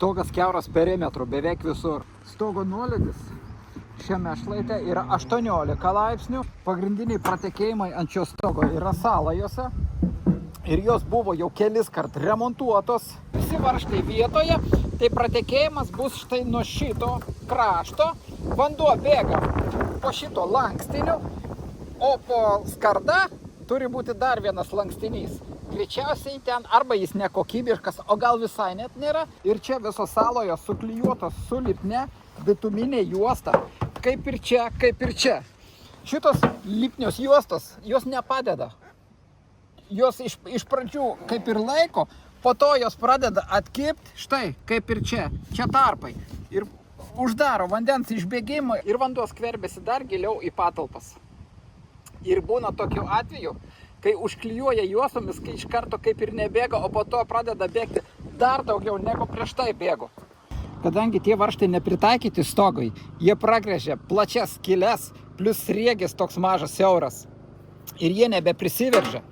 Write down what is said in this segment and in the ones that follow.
Stogas kiauras perimetru, beveik visur. Stogo nuolydis šiame šlaite yra 18 laipsnių. Pagrindiniai pratekėjimai ant šio stogo yra salajose. Ir jos buvo jau kelis kart remontuotos. Visi varžtai vietoje. Tai pratekėjimas bus štai nuo šito krašto. Vanduo bėga po šito lankstiniu. O po skarda turi būti dar vienas lankstinys. Greičiausiai ten arba jis nekokybiškas, o gal visai net nėra. Ir čia visos salojos suklijuotos su lipne bituminė juosta. Kaip ir čia, kaip ir čia. Šitos lipnios juostos, jos nepadeda. Jos iš pradžių kaip ir laiko, po to jos pradeda atkipti, štai, kaip ir čia. Čia tarpai. Ir uždaro vandens išbėgimą ir vanduo skverbėsi dar giliau į patalpas. Ir būna tokiu atveju, kai užklijuoja juostomis, kai iš karto kaip ir nebėga, o po to pradeda bėgti dar daugiau negu prieš tai bėgo. Kadangi tie varžtai nepritaikyti stogui, jie pragręžia plačias skyles, plus sriegis toks mažas siauras. Ir jie nebeprisiveržia.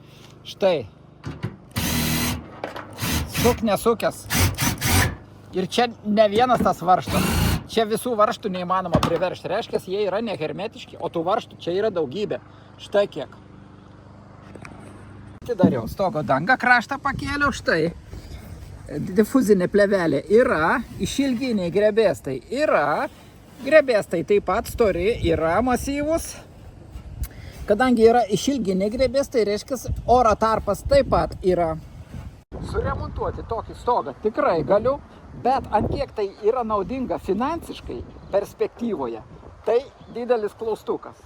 Štai. Suk nesukęs. Ir čia ne vienas tas varžtas. Čia visų varžtų neįmanoma priveržti. Reiškia, jie yra nehermetiški, o tų varžtų čia yra daugybė. Štai kiek. Atidariau stogo dangą, kraštą pakėliau, štai. Difuzinė plevelė yra, išilginiai grebėstai yra, grebėstai taip pat stori, yra masyvus. Kadangi yra išilginiai grebėstai, reiškia, oro tarpas taip pat yra. Suremontuoti tokį stogą tikrai galiu, bet ant kiek tai yra naudinga finansiškai perspektyvoje, tai didelis klaustukas.